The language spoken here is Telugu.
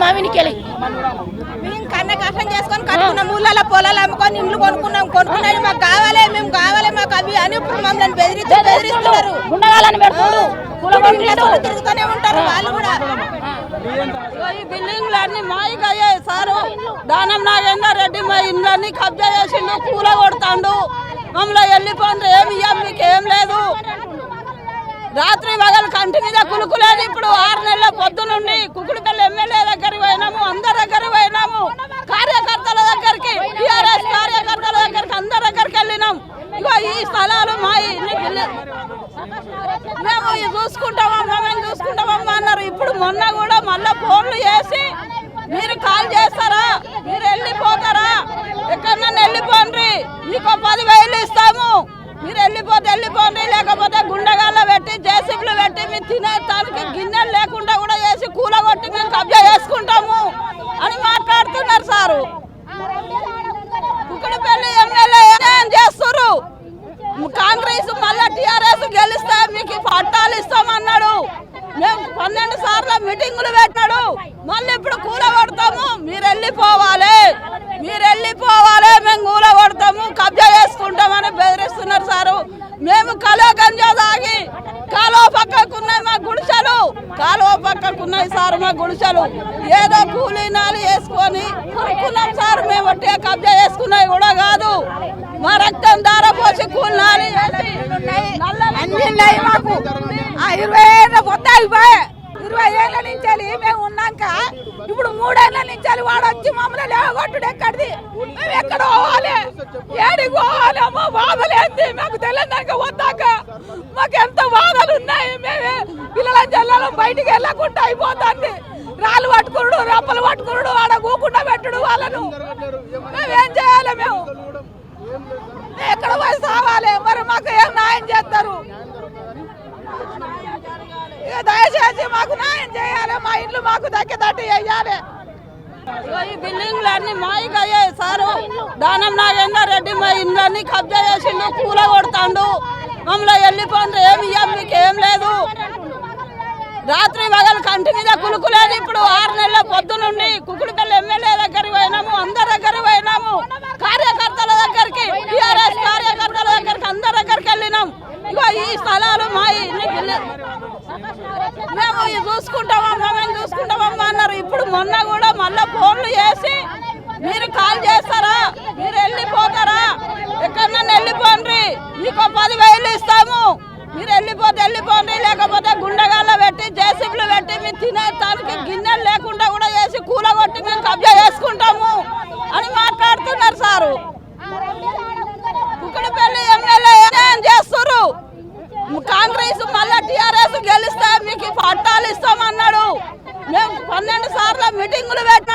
మా వెనుకెళ్ళి మేము కన్న కష్టం చేసుకొని కట్టుకున్న ఊళ్ళలో పొలాలు అమ్ముకొని ఇండ్లు కొనుక్కున్నాయి మాకు కావాలి మేము కావాలి మాకు అవి అని మమ్మల్ని బెదిరిస్తున్నారు గుండగాలని పెడుతున్నారు తిరుగుతూనే ఉంటారు వాళ్ళు కూడా. ఈ బిల్డింగ్లన్నీ మాయకు అయ్యాయి సారు. దానం నాగేందర్ రెడ్డి మా ఇండ్లన్నీ కబ్జా చేసిండు, కూల కొడతాండు. మమ్మల్ని వెళ్ళిపోండి, ఏమి ఇయ్యం మీకు ఏం లేదు. రాత్రి పగలు కంటి మీద కులుకులేదు. ఇప్పుడు 6 నెలల పొద్దు నుండి కుకుడిపల్లి ఎమ్మెల్యే దగ్గరికి పోయినాము, అందరి దగ్గరికి పోయినాము, కార్యకర్తల దగ్గరికి, టీఆర్ఎస్ కార్యకర్తల దగ్గరికి, అందరి దగ్గరికి వెళ్ళినాం. ఇగో ఈ స్థలాలు మా మేము చూసుకుంటామమ్మా మేము చూసుకుంటామమ్మా అన్నారు. ఇప్పుడు మొన్న కూడా మళ్ళా ఫోన్లు చేసి మీరు కాల్ చేస్తారా, మీరు వెళ్ళిపోతారా, ఎక్కడన్నా వెళ్ళిపోండి, మీకు 10,000 ఇస్తాము, మీరు వెళ్ళిపోండి, లేకపోతే గుండగాల్లో పెట్టి జేసీబీలు పెట్టి మీరు తినేదానికి గిన్నెలు లేకుండా కూడా చేసి కూలగొట్టి మేము కబ్జా చేసుకుంటాము అని మాట్లాడుతున్నారు సారు. కుక్కడపల్లి ఎమ్మెల్యే ఏం చేస్తారు? కాంగ్రెస్ మళ్ళా టీఆర్ఎస్ గెలిస్తే మీకు పట్టాలు ఇస్తామన్నాడు. మేము 12 సార్లు మీటింగులు పెట్టినాడు. మళ్ళీ ఇప్పుడు కూలగొడతాము, మీరు వెళ్ళిపోవాలి, మేము కూలగొడతాము, కబ్జా చేసుకుంటామని బెదిరిస్తున్నారు సారు. మేము కలో గంజా తాగి కాలువ పక్కకున్నాయి మా గుడిసెలు, సార్ మా గుడిసెలు. ఏదో కూలీనాలు వేసుకొని కొనుక్కున్నాం సార్. మేము ఒట్టిగా కబ్జా చేసుకున్నాయి కూడా కాదు, మా రక్తం దార పోసి కూలినాలు అన్ని మాకు 20 ఏళ్ళ పొద్దు అయిపోయాయి. 20 ఏళ్ళ నుంచి మేము ఉన్నాక ఇప్పుడు 3 ఏళ్ళ నుంచి వాడు వచ్చి మమ్మల్ని లేవగొట్టుడు ఎక్కడిది? మేము ఎక్కడ పోవాలి, ఏడికి పోవాలి? అమ్మో బాధలేంది మాకు తెలియదాక వద్దాక మాకు ఎంత బాధలు ఉన్నాయి. మేమే పిల్లల జల్లలో బయటికి వెళ్ళకుండా అయిపోతుంది. రాళ్ళు పట్టుకున్నాడు, రప్పలు పట్టుకున్నాడు, ఆడ కూకుండా పెట్టుడు వాళ్ళను. మేమేం చేయాలి? మేము ఎక్కడ పోయి సావాలి? మరి మాకు ఏం న్యాయం చేస్తారు? దయచేసి మాకు న్యాయం చేయాలి, మా ఇండ్లు మాకు దక్కేటట్టు చేయాలి. ఈ బిల్డింగ్లన్నీ మాయకు అయ్యాయి సారు. దానం నాగేందర్ రెడ్డి మా ఇండ్లన్నీ కబ్జా చేసిండు, కూల కొడతాండు. మమ్మల్ని వెళ్ళిపోండి, ఏమి ఇయ్యం మీకు ఏం లేదు. రాత్రి పగలు కంటి మీద కులుకులేదు. ఇప్పుడు 6 నెలల పొద్దు నుండి కుకుడిపల్లి ఎమ్మెల్యే దగ్గరికి పోయినాము, అందరి దగ్గరికి పోయినాము, కార్యకర్తల దగ్గరికి, టీఆర్ఎస్ కార్యకర్తల దగ్గరికి, అందరి దగ్గరికి వెళ్ళినాం. ఇగో ఈ స్థలాలు మా మేము చూసుకుంటామమ్మా అన్నారు. ఇప్పుడు మొన్న కూడా మళ్ళా ఫోన్లు చేసి మీరు కాల్ చేస్తారా, మీరు వెళ్ళిపోతారా, ఎక్కడన్నా వెళ్ళిపోండి, మీకు 10,000 ఇస్తాము, మీరు వెళ్ళిపోండి, లేకపోతే గుండగాల్లో పెట్టి జేసీబీలు పెట్టి మీరు తినేదానికి గిన్నెలు లేకుండా కూడా చేసి కూలగొట్టి మేము కబ్జా చేసుకుంటాము అని మాట్లాడుతున్నారు సారు. కుక్కడపల్లి ఎమ్మెల్యే ఏం చేస్తారు? కాంగ్రెస్ మళ్ళా టీఆర్ఎస్ గెలిస్తే మీకు పట్టాలు ఇస్తామన్నాడు. మేము 12 సార్లు మీటింగులు పెట్టినాం.